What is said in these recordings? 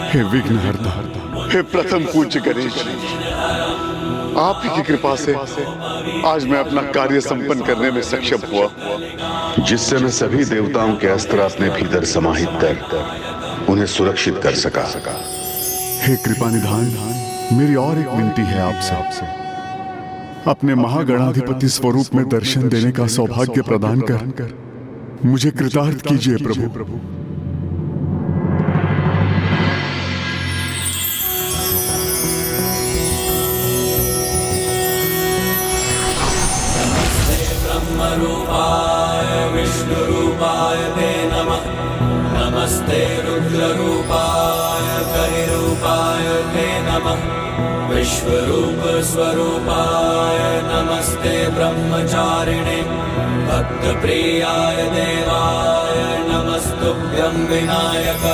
हे विघ्नहर्ता, हे प्रथम पूज्य गणेश, आप ही की कृपा से आज मैं अपना कार्य संपन्न करने में सक्षम हुआ, जिससे मैं सभी देवताओं के अस्त्र अपने भीतर समाहित कर उन्हें सुरक्षित कर सका। हे कृपा निधान, मेरी और एक विनती है आपसे, अपने महागणाधिपति स्वरूप में दर्शन देने का सौभाग्य प्रदान कर मुझे कृतार्थ कीजिए प्रभु। रूपाय विष्णुरूपाय ते नमः। नमस्ते रुद्ररूपाय कलिरूपाय ते नमः। विश्वरूप स्वरूपाय नमस्ते ब्रह्मचारिणे। भक्तप्रियाय देवाय नमस्तुभ्यं विनायक।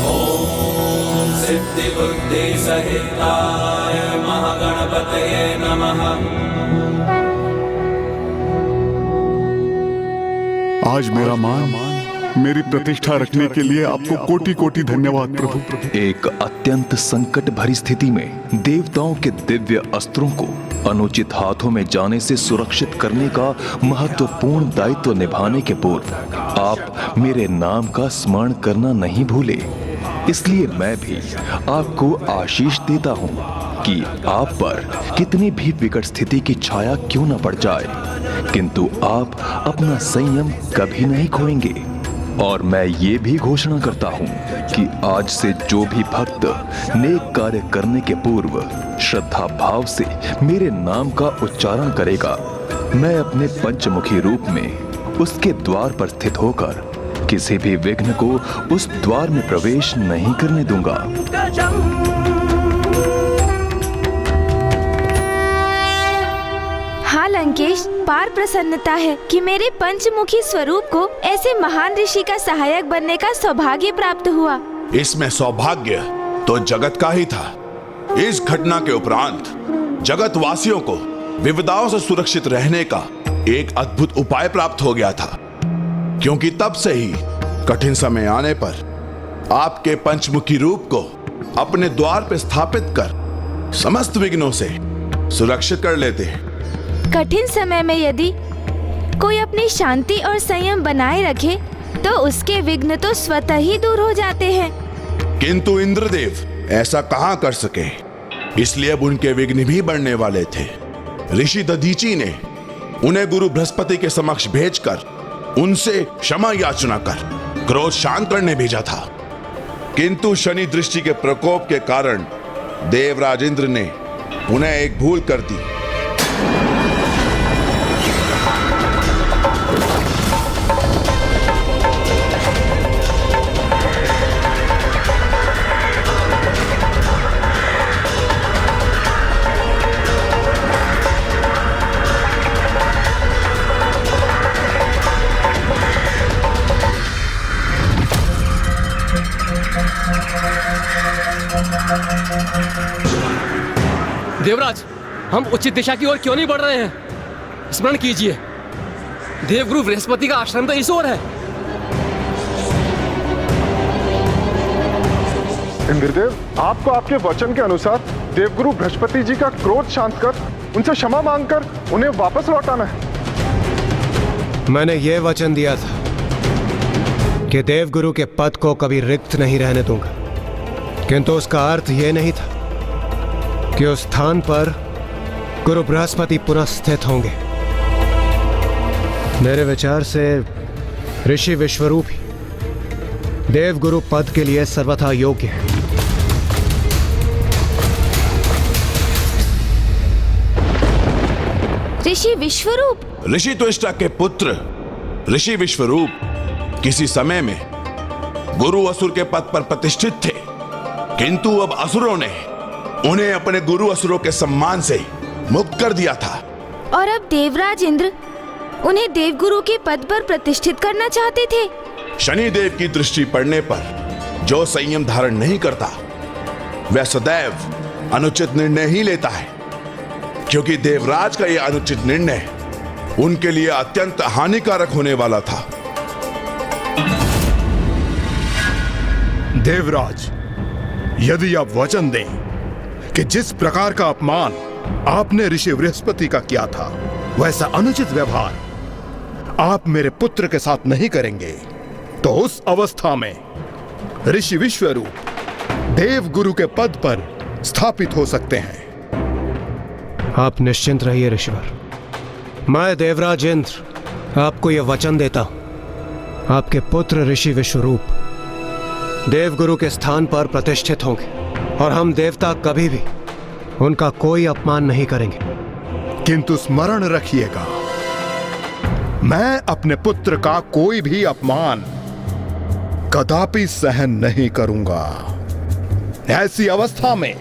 ॐ सिद्धिबुद्धिसहिताय महागणपतये नमः। आज मेरा मान, मेरी प्रतिष्ठा रखने के लिए आपको कोटि कोटि धन्यवाद प्रभु। एक अत्यंत संकट भरी स्थिति में देवताओं के दिव्य अस्त्रों को अनुचित हाथों में जाने से सुरक्षित करने का महत्वपूर्ण दायित्व निभाने के पूर्व आप मेरे नाम का स्मरण करना नहीं भूले। इसलिए मैं भी आपको आशीष देता हूँ कि आप पर कितनी भी विकट स्थिति की छाया क्यों न पड़ जाए, किंतु आप अपना संयम कभी नहीं खोएंगे। और मैं ये भी घोषणा करता हूँ कि आज से जो भी भक्त नेक कार्य करने के पूर्व श्रद्धा भाव से मेरे नाम का उच्चारण करेगा, मैं अपने पंचमुखी रूप में उसके द्वार पर स्थित होकर किसी भी विघ्न को उस द्वार में प्रवेश नहीं करने दूंगा। हाँ लंकेश, पार प्रसन्नता है कि मेरे पंचमुखी स्वरूप को ऐसे महान ऋषि का सहायक बनने का सौभाग्य प्राप्त हुआ। इसमें सौभाग्य तो जगत का ही था। इस घटना के उपरांत जगत वासियों को विपदाओं से सुरक्षित रहने का एक अद्भुत उपाय प्राप्त हो गया था, क्योंकि तब से ही कठिन समय आने पर आपके पंचमुखी रूप को अपने द्वार पर स्थापित कर समस्त विघ्नों से सुरक्षित कर लेते हैं। कठिन समय में यदि कोई अपनी शांति और संयम बनाए रखे तो उसके विघ्न तो स्वतः ही दूर हो जाते हैं। किंतु इंद्रदेव ऐसा कहां कर सके, इसलिए अब उनके विघ्न भी बढ़ने वाले थे। ऋषि दधीची ने उन्हें गुरु बृहस्पति के समक्ष भेजकर उनसे क्षमा याचना कर क्रोध शांत करने भेजा था, किंतु शनि दृष्टि के प्रकोप के कारण देवराज इंद्र ने उन्हें एक भूल कर दी। देवराज, हम उचित दिशा की ओर क्यों नहीं बढ़ रहे हैं? स्मरण कीजिए, देवगुरु बृहस्पति का आश्रम तो इस ओर है। इंद्रदेव, आपको आपके वचन के अनुसार देवगुरु बृहस्पति जी का क्रोध शांत कर उनसे क्षमा मांगकर उन्हें वापस लौटाना है। मैंने ये वचन दिया था कि देवगुरु के पद को कभी रिक्त नहीं रहने दूंगा, किंतु उसका अर्थ यह नहीं था कि उस स्थान पर गुरु बृहस्पति पुनः स्थित होंगे। मेरे विचार से ऋषि विश्वरूप ही देवगुरु पद के लिए सर्वथा योग्य है। ऋषि विश्वरूप? ऋषि त्वष्टा के पुत्र ऋषि विश्वरूप किसी समय में गुरु असुर के पद पर प्रतिष्ठित थे, किंतु अब असुरों ने उन्हें अपने गुरु असुरों के सम्मान से मुक्त कर दिया था। और अब देवराज इंद्र उन्हें देवगुरु के पद पर प्रतिष्ठित करना चाहते थे। शनिदेव की दृष्टि पड़ने पर जो संयम धारण नहीं करता वह सदैव अनुचित निर्णय ही लेता है, क्योंकि देवराज का यह अनुचित निर्णय उनके लिए अत्यंत हानिकारक होने वाला था। देवराज, यदि आप वचन दें कि जिस प्रकार का अपमान आपने ऋषि बृहस्पति का किया था, वैसा अनुचित व्यवहार आप मेरे पुत्र के साथ नहीं करेंगे, तो उस अवस्था में ऋषि विश्वरूप देवगुरु के पद पर स्थापित हो सकते हैं। आप निश्चिंत रहिए ऋषिवर। मैं देवराज इंद्र आपको यह वचन देता हूं, आपके पुत्र ऋषि विश्वरूप देवगुरु के स्थान पर प्रतिष्ठित होंगे और हम देवता कभी भी उनका कोई अपमान नहीं करेंगे। किंतु स्मरण रखिएगा, मैं अपने पुत्र का कोई भी अपमान कदापि सहन नहीं करूंगा। ऐसी अवस्था में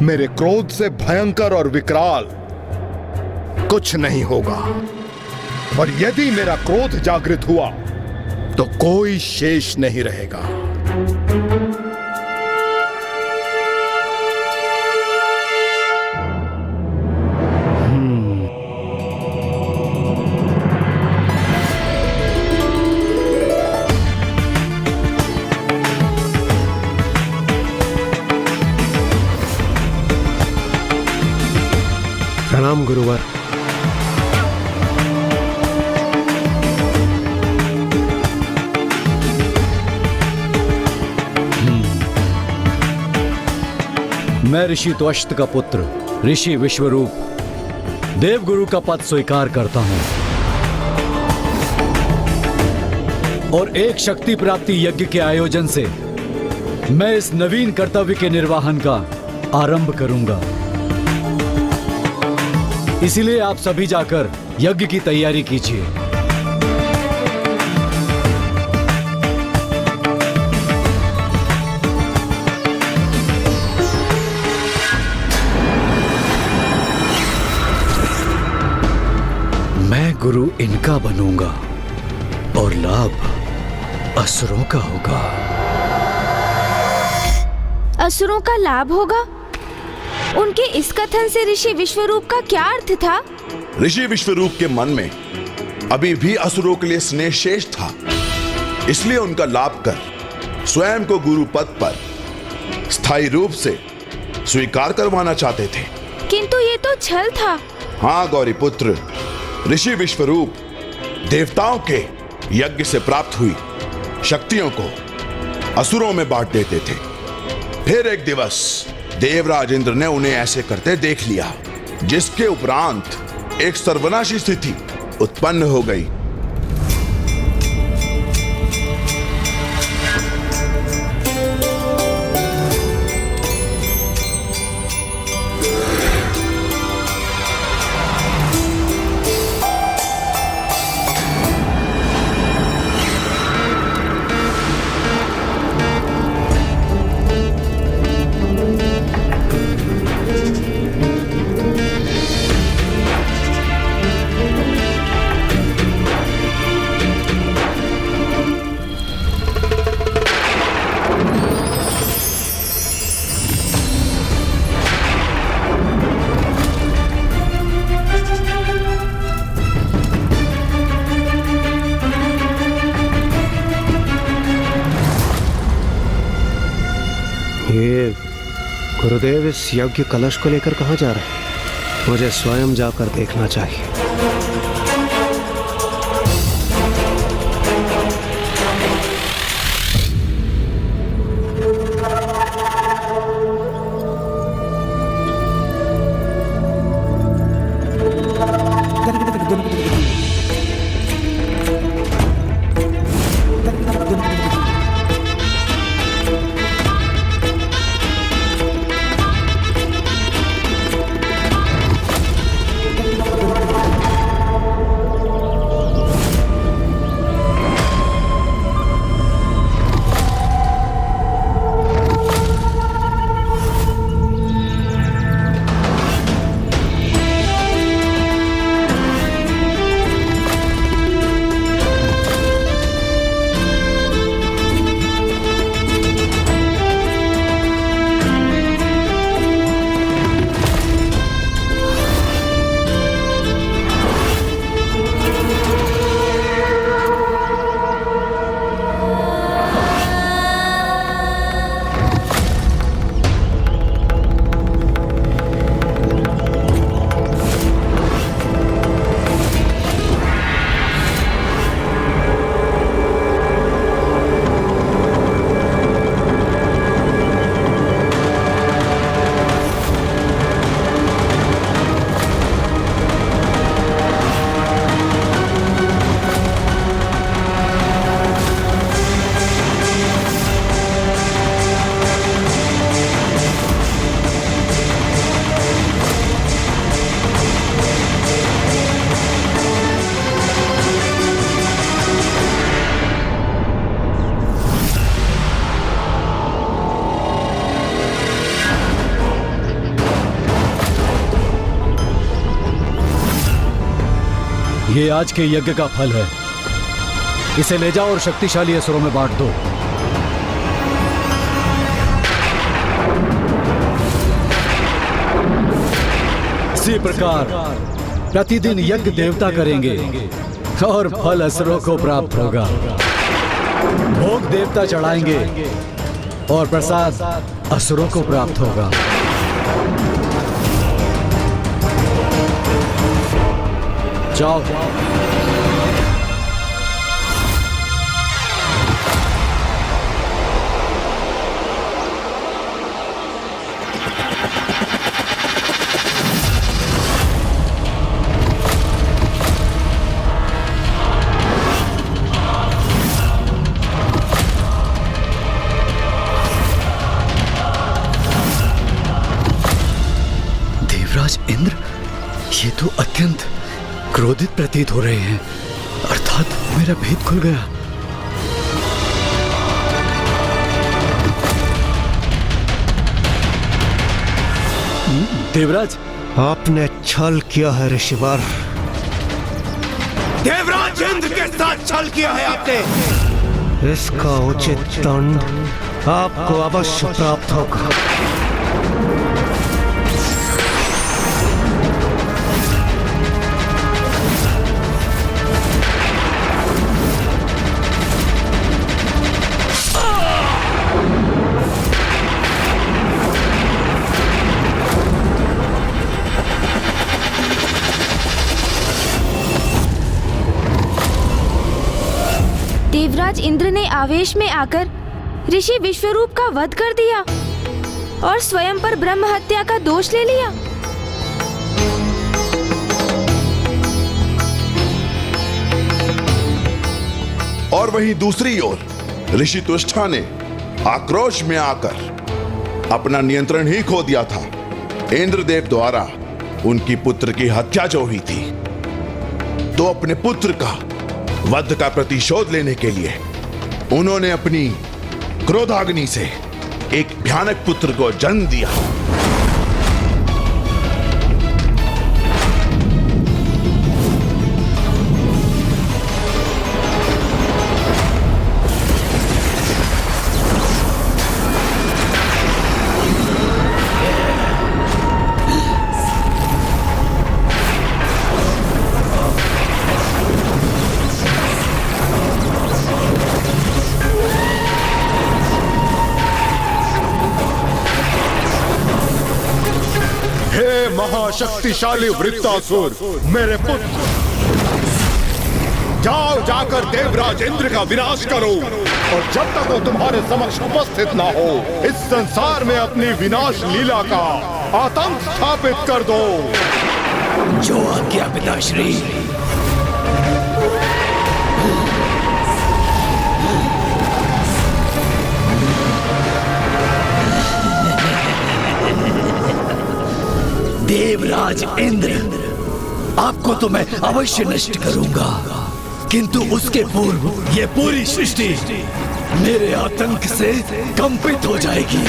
मेरे क्रोध से भयंकर और विकराल कुछ नहीं होगा, और यदि मेरा क्रोध जागृत हुआ तो कोई शेष नहीं रहेगा। प्रणाम गुरुवर। मैं ऋषि त्वष्ट का पुत्र ऋषि विश्वरूप देवगुरु का पद स्वीकार करता हूं और एक शक्ति प्राप्ति यज्ञ के आयोजन से मैं इस नवीन कर्तव्य के निर्वहन का आरंभ करूंगा। इसीलिए आप सभी जाकर यज्ञ की तैयारी कीजिए। मैं गुरु इनका बनूंगा और लाभ असुरों का होगा। असुरों का लाभ होगा? उनके इस कथन से ऋषि विश्वरूप का क्या अर्थ था? ऋषि विश्वरूप के मन में अभी भी असुरों के लिए स्नेह शेष था, इसलिए उनका लाभ कर स्वयं को गुरु पद पर स्थायी रूप से स्वीकार करवाना चाहते थे। किंतु ये तो छल था। हाँ गौरी पुत्र, ऋषि विश्वरूप देवताओं के यज्ञ से प्राप्त हुई शक्तियों को असुरों में बांट देते थे। फिर एक दिवस देवराज इंद्र ने उन्हें ऐसे करते देख लिया, जिसके उपरांत एक सर्वनाशी स्थिति उत्पन्न हो गई। ये गुरुदेव इस यज्ञ कलश को लेकर कहाँ जा रहे हैं? मुझे स्वयं जाकर देखना चाहिए। ये आज के यज्ञ का फल है। इसे ले जाओ और शक्तिशाली असुरों में बांट दो। इसी प्रकार प्रतिदिन यज्ञ देवता करेंगे और फल असुरों को प्राप्त होगा। भोग देवता चढ़ाएंगे और प्रसाद असुरों को प्राप्त होगा। जाओ। देवराज इंद्र, ये तो अत्यंत क्रोधित प्रतीत हो रहे हैं, अर्थात मेरा भेद खुल गया। देवराज, आपने छल किया है ऋषिवर। देवराज इंद्र के साथ छल किया है आपने। इसका उचित दंड आपको अवश्य प्राप्त होगा। देवराज इंद्र ने आवेश में आकर ऋषि विश्वरूप का वध कर दिया और स्वयं पर ब्रह्म हत्या का दोष ले लिया। और वहीं दूसरी ओर ऋषि तुष्ठा ने आक्रोश में आकर अपना नियंत्रण ही खो दिया था। इंद्रदेव द्वारा उनकी पुत्र की हत्या जो हुई थी, तो अपने पुत्र का वध का प्रतिशोध लेने के लिए उन्होंने अपनी क्रोधाग्नि से एक भयानक पुत्र को जन्म दिया। महाशक्तिशाली वृत्तासुर, मेरे पुत्र, जाओ जाकर देवराज इंद्र का विनाश करो, और जब तक वो तुम्हारे समक्ष उपस्थित ना हो, इस संसार में अपनी विनाश लीला का आतंक स्थापित कर दो। जो आज्ञा पिताश्री। देवराज इंद्र, आपको तो मैं अवश्य नष्ट करूंगा, किंतु उसके पूर्व ये पूरी सृष्टि मेरे आतंक से कंपित हो जाएगी।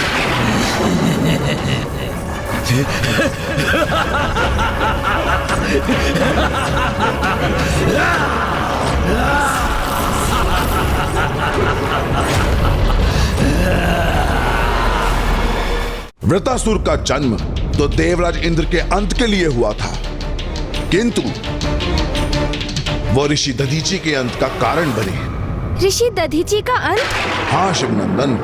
वृत्तासुर का जन्म तो देवराज इंद्र के अंत के लिए हुआ था, किंतु वो ऋषि दधीची के अंत का कारण बने। ऋषि दधीची का अंत? हाँ शिवनंदन,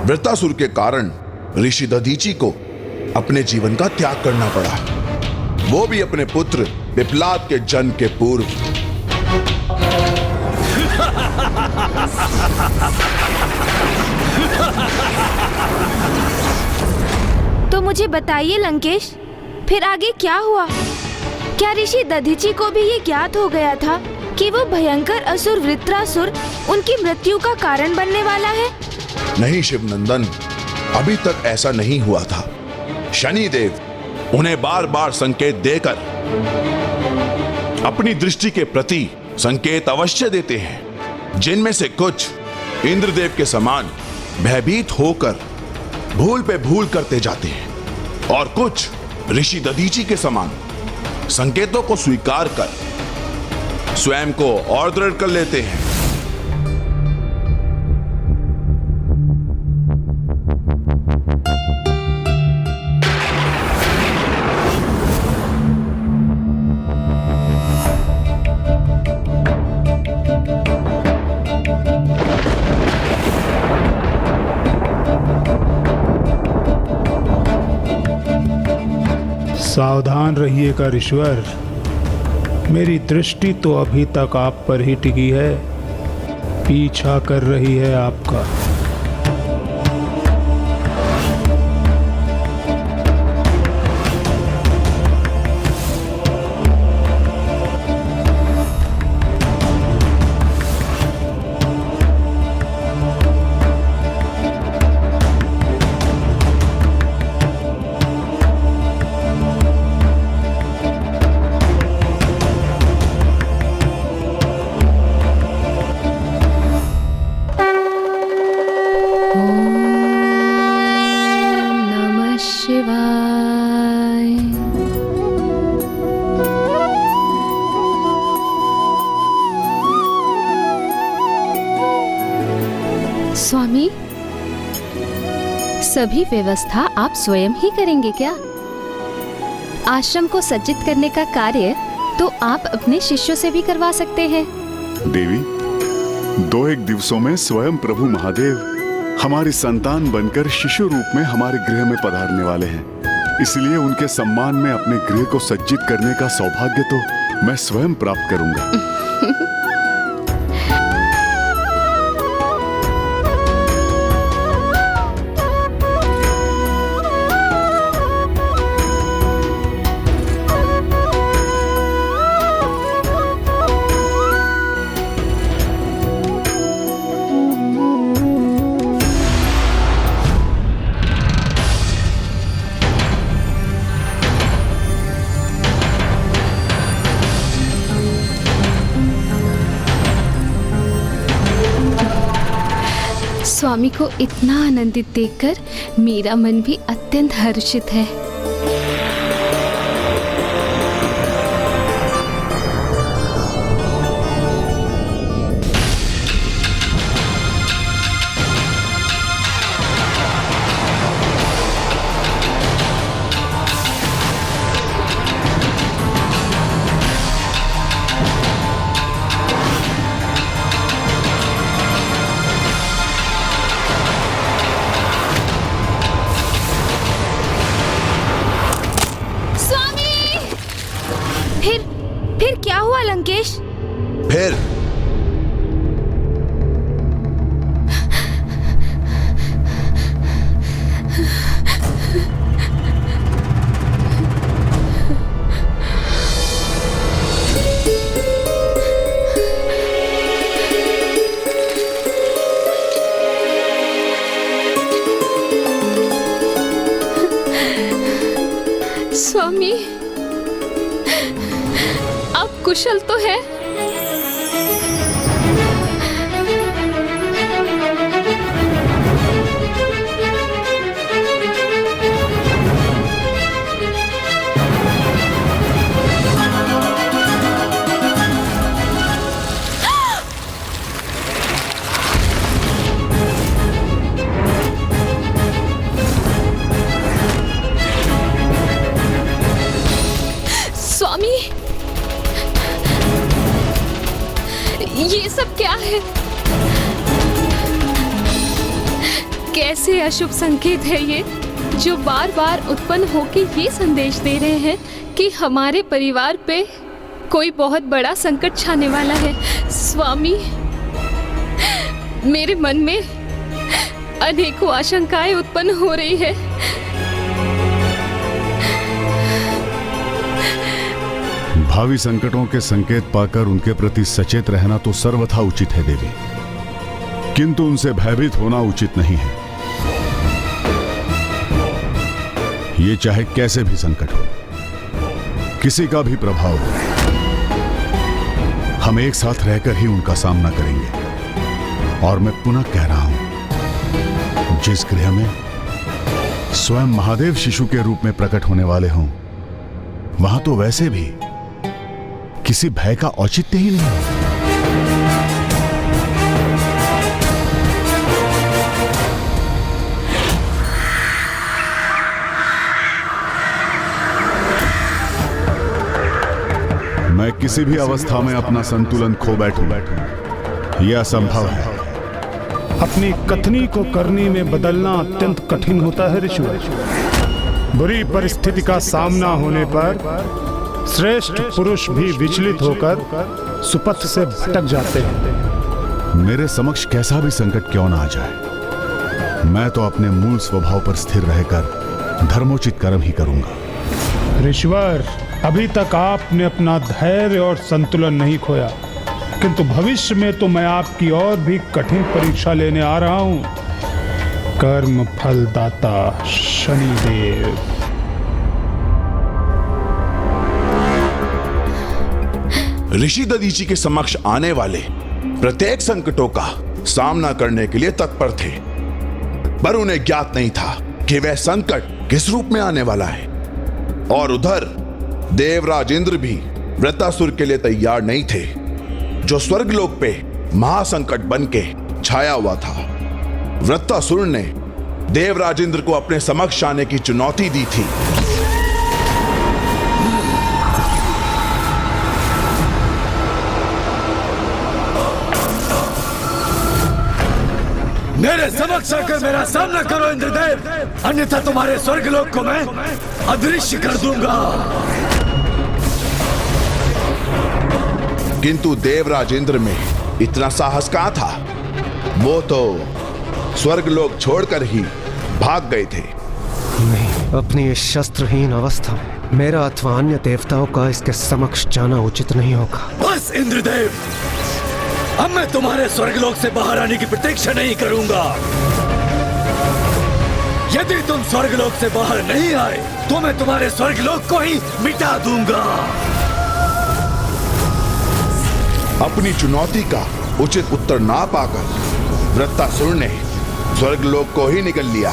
वृत्तासुर के कारण ऋषि दधीची को अपने जीवन का त्याग करना पड़ा, वो भी अपने पुत्र पिप्लाद के जन्म के पूर्व। तो मुझे बताइए लंकेश, फिर आगे क्या हुआ? क्या ऋषि दधीची को भी ये ज्ञात हो गया था कि वो भयंकर असुर वृत्रासुर उनकी मृत्यु का कारण बनने वाला है? नहीं शिवनंदन, अभी तक ऐसा नहीं हुआ था। शनिदेव उन्हें बार बार संकेत देकर अपनी दृष्टि के प्रति संकेत अवश्य देते हैं, जिनमें से कुछ इंद्रदेव के समान भयभीत होकर भूल पे भूल करते जाते हैं, और कुछ ऋषि दधीची के समान संकेतों को स्वीकार कर स्वयं को और दृढ़ कर लेते हैं। सावधान रहिएगा ऋषवर, मेरी दृष्टि तो अभी तक आप पर ही टिकी है, पीछा कर रही है आपका। स्वामी, सभी व्यवस्था आप स्वयं ही करेंगे क्या? आश्रम को सज्जित करने का कार्य तो आप अपने शिष्यों से भी करवा सकते हैं। देवी, 2-1 दिवसों में स्वयं प्रभु महादेव हमारी संतान बनकर शिशु रूप में हमारे गृह में पधारने वाले हैं। इसलिए उनके सम्मान में अपने गृह को सज्जित करने का सौभाग्य तो मैं स्वयं प्राप्त करूंगा। स्वामी को इतना आनंदित देखकर मेरा मन भी अत्यंत हर्षित है। फिर क्या हुआ लंकेश? फिर स्वामी, आप कुशल तो है? स्वामी, ये सब क्या है? कैसे अशुभ संकेत है ये, जो बार बार उत्पन्न होके ये संदेश दे रहे हैं कि हमारे परिवार पे कोई बहुत बड़ा संकट छाने वाला है। स्वामी, मेरे मन में अनेकों आशंकाएं उत्पन्न हो रही है। भावी संकटों के संकेत पाकर उनके प्रति सचेत रहना तो सर्वथा उचित है देवी, किंतु उनसे भयभीत होना उचित नहीं है। ये चाहे कैसे भी संकट हो, किसी का भी प्रभाव हो, हम एक साथ रहकर ही उनका सामना करेंगे। और मैं पुनः कह रहा हूं, जिस गृह में स्वयं महादेव शिशु के रूप में प्रकट होने वाले हों, वहां तो वैसे भी किसी भय का औचित्य ही नहीं। मैं किसी भी अवस्था में अपना संतुलन खो बैठूं, यह असंभव है। अपनी कथनी को करनी में बदलना अत्यंत कठिन होता है ऋषिवर। बुरी परिस्थिति का सामना होने पर श्रेष्ठ पुरुष भी विचलित होकर सुपथ से भटक जाते हैं। मेरे समक्ष कैसा भी संकट क्यों ना आ जाए, मैं तो अपने मूल स्वभाव पर स्थिर रहकर धर्मोचित कर्म ही करूंगा। ऋषिवर, अभी तक आपने अपना धैर्य और संतुलन नहीं खोया, किंतु भविष्य में तो मैं आपकी और भी कठिन परीक्षा लेने आ रहा हूं। कर्म फलदाता शनिदेव। ऋषि दधीचि के समक्ष आने वाले प्रत्येक संकटों का सामना करने के लिए तत्पर थे, पर उन्हें ज्ञात नहीं था कि वह संकट किस रूप में आने वाला है। और उधर देवराज इंद्र भी वृत्रासुर के लिए तैयार नहीं थे, जो स्वर्गलोक पे महासंकट बन के छाया हुआ था। वृत्रासुर ने देवराज इंद्र को अपने समक्ष आने की चुनौती दी थी। मेरे समक्ष आकर मेरा सामना करो इंद्रदेव, अन्यथा तुम्हारे स्वर्गलोक को मैं अदृश्य कर दूंगा। किंतु देवराज इंद्र में इतना साहस कहां था। वो तो स्वर्गलोक छोड़कर ही भाग गए थे। नहीं, अपनी इस शस्त्रहीन अवस्था में मेरा अथवा अन्य देवताओं का इसके समक्ष जाना उचित नहीं होगा। बस इंद्रदेव, अब मैं तुम्हारे स्वर्गलोक से बाहर आने की प्रतीक्षा नहीं करूंगा। यदि तुम स्वर्गलोक से बाहर नहीं आए तो मैं तुम्हारे स्वर्गलोक को ही मिटा दूंगा। अपनी चुनौती का उचित उत्तर ना पाकर वृत्रासुर ने स्वर्गलोक को ही निकल लिया।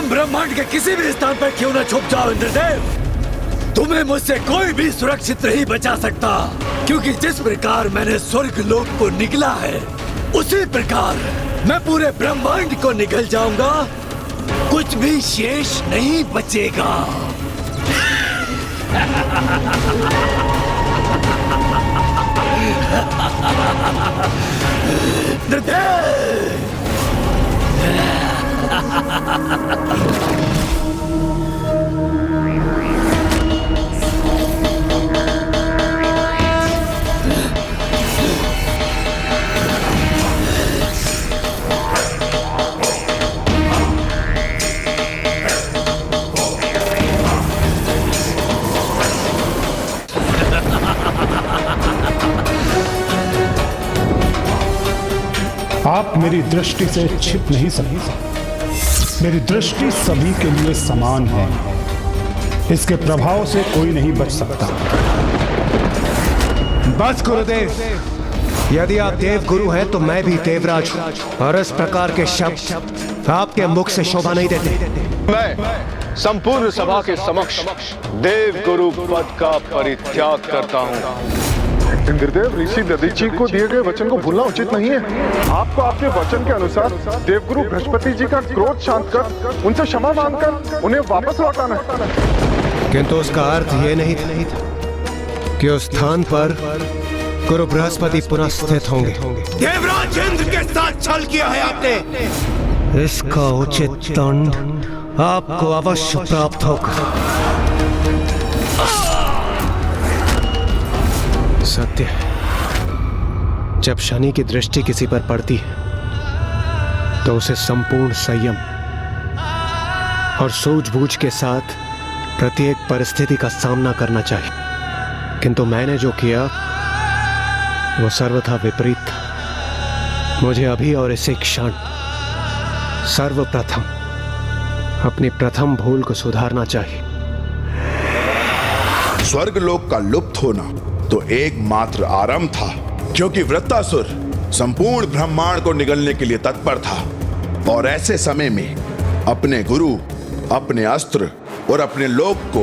ब्रह्मांड के किसी भी स्थान पर क्यों न छुप जाओ इंद्रदेव, तुम्हें मुझसे कोई भी सुरक्षित नहीं बचा सकता, क्योंकि जिस प्रकार मैंने स्वर्गलोक को निकला है उसी प्रकार मैं पूरे ब्रह्मांड को निकल जाऊंगा। कुछ भी शेष नहीं बचेगा। इंद्रदेव, आप मेरी दृष्टि से छिप नहीं सकते। मेरी दृष्टि सभी के लिए समान है, इसके प्रभाव से कोई नहीं बच सकता। बस गुरुदेव, यदि आप देव गुरु हैं तो मैं भी देवराज हूं, और इस प्रकार के शब्द आपके मुख से शोभा नहीं देते। मैं संपूर्ण सभा के समक्ष देव गुरु पद का परित्याग करता हूँ। इंद्रदेव, ऋषि दधीचि को दिए गए वचन को भूलना उचित नहीं है। आपको आपके वचन के अनुसार देवगुरु बृहस्पति जी का क्रोध शांत कर उनसे क्षमा मांगकर उन्हें वापस लौटाना है। किंतु उसका अर्थ ये नहीं था कि उस स्थान पर गुरु बृहस्पति पुनः स्थित होंगे। देवराज इंद्र के साथ छल किया है आपने। इसका उचित दंड आपको अवश्य प्राप्त होगा। सत्य है, जब शनि की दृष्टि किसी पर पड़ती है तो उसे संपूर्ण संयम और सूझबूझ के साथ प्रत्येक परिस्थिति का सामना करना चाहिए। किंतु मैंने जो किया वो सर्वथा विपरीत था। मुझे अभी और इसी क्षण सर्वप्रथम अपनी प्रथम भूल को सुधारना चाहिए। स्वर्गलोक का लुप्त होना तो एकमात्र आरंभ था, क्योंकि वृत्तासुर संपूर्ण ब्रह्मांड को निगलने के लिए तत्पर था और ऐसे समय में अपने गुरु, अपने अस्त्र और अपने लोक को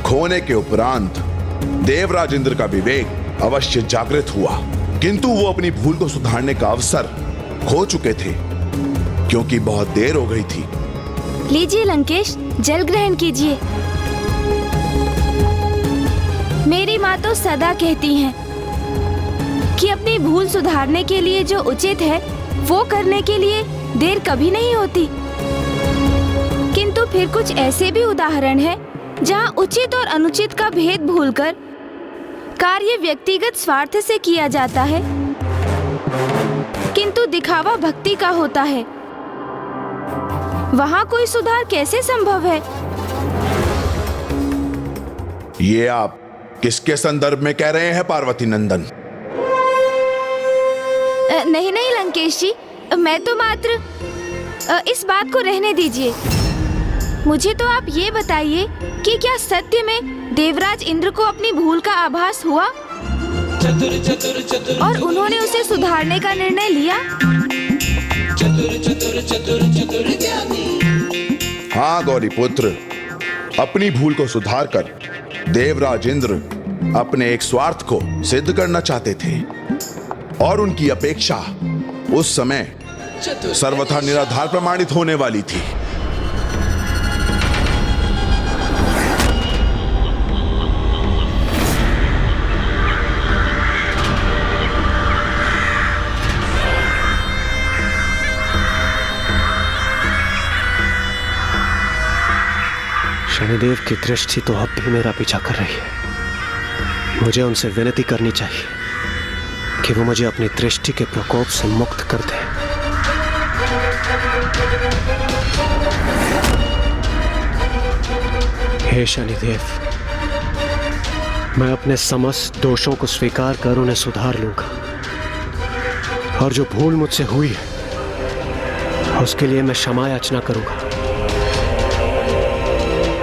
खोने के उपरांत देवराज इंद्र का विवेक अवश्य जागृत हुआ, किंतु वो अपनी भूल को सुधारने का अवसर खो चुके थे, क्योंकि बहुत देर हो गई थी। लीजिए लंकेश, जल ग्रहण कीजिए। मेरी माँ तो सदा कहती हैं कि अपनी भूल सुधारने के लिए जो उचित है वो करने के लिए देर कभी नहीं होती। किंतु फिर कुछ ऐसे भी उदाहरण हैं जहाँ उचित और अनुचित का भेद भूलकर कार्य व्यक्तिगत स्वार्थ से किया जाता है, किंतु दिखावा भक्ति का होता है। वहाँ कोई सुधार कैसे संभव है? ये आप किसके संदर्भ में कह रहे हैं पार्वती नंदन? नहीं नहीं लंकेश जी, मैं तो मात्र इस बात को रहने दीजिए। मुझे तो आप ये बताइए कि क्या सत्य में देवराज इंद्र को अपनी भूल का आभास हुआ और उन्होंने उसे सुधारने का निर्णय लिया? हाँ गौरी पुत्र, अपनी भूल को सुधारकर देवराज इंद्र अपने एक स्वार्थ को सिद्ध करना चाहते थे और उनकी अपेक्षा उस समय सर्वथा निराधार प्रमाणित होने वाली थी। शनिदेव की दृष्टि तो अब भी मेरा पीछा कर रही है। मुझे उनसे विनती करनी चाहिए कि वो मुझे अपनी दृष्टि के प्रकोप से मुक्त कर दें। हे शनिदेव, मैं अपने समस्त दोषों को स्वीकार कर उन्हें सुधार लूंगा और जो भूल मुझसे हुई है उसके लिए मैं क्षमा याचना करूंगा।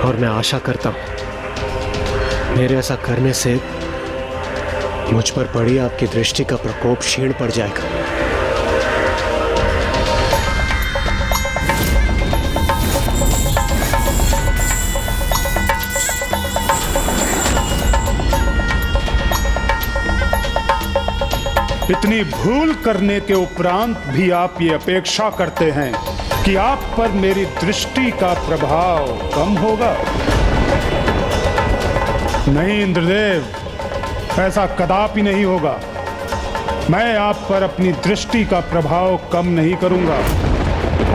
और मैं आशा करता हूं मेरे ऐसा करने से मुझ पर पड़ी आपकी दृष्टि का प्रकोप क्षीण पड़ जाएगा। इतनी भूल करने के उपरांत भी आप ये अपेक्षा करते हैं कि आप पर मेरी दृष्टि का प्रभाव कम होगा? नहीं इंद्रदेव, ऐसा कदापि नहीं होगा। मैं आप पर अपनी दृष्टि का प्रभाव कम नहीं करूंगा।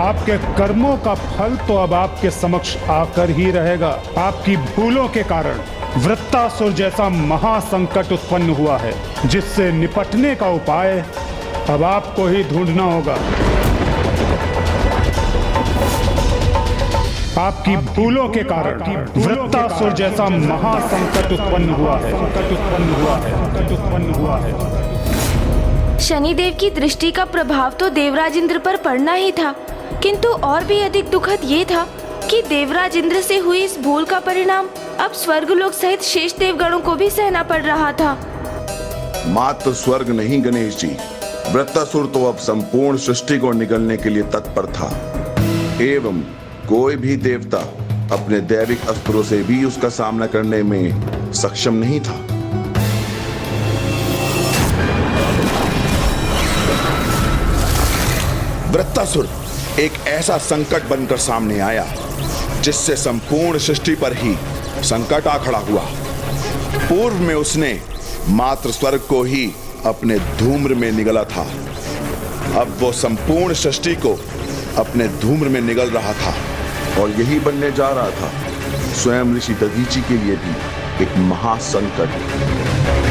आपके कर्मों का फल तो अब आपके समक्ष आकर ही रहेगा। आपकी भूलों के कारण वृत्तासुर जैसा महासंकट उत्पन्न हुआ है, जिससे निपटने का उपाय अब आपको ही ढूंढना होगा। आपकी भूलों के कारण वृत्तासुर जैसा महासंकट उत्पन्न हुआ है। शनिदेव की दृष्टि का प्रभाव तो देवराज इंद्र पर पड़ना ही था, किंतु और भी अधिक दुखद ये था कि देवराज इंद्र से हुई इस भूल का परिणाम अब स्वर्गलोक सहित शेष देवगणों को भी सहना पड़ रहा था। मात्र स्वर्ग नहीं गणेश जी, वृत्तासुर तो अब संपूर्ण सृष्टि को निगलने के लिए तत्पर था, एवं कोई भी देवता अपने दैविक अस्त्रों से भी उसका सामना करने में सक्षम नहीं था। वृत्तासुर एक ऐसा संकट बनकर सामने आया जिससे संपूर्ण सृष्टि पर ही संकट आ खड़ा हुआ। पूर्व में उसने मात्र स्वर्ग को ही अपने धूम्र में निगला था, अब वो संपूर्ण सृष्टि को अपने धूम्र में निगल रहा था और यही बनने जा रहा था स्वयं ऋषि दधीची के लिए भी। एक महासंकट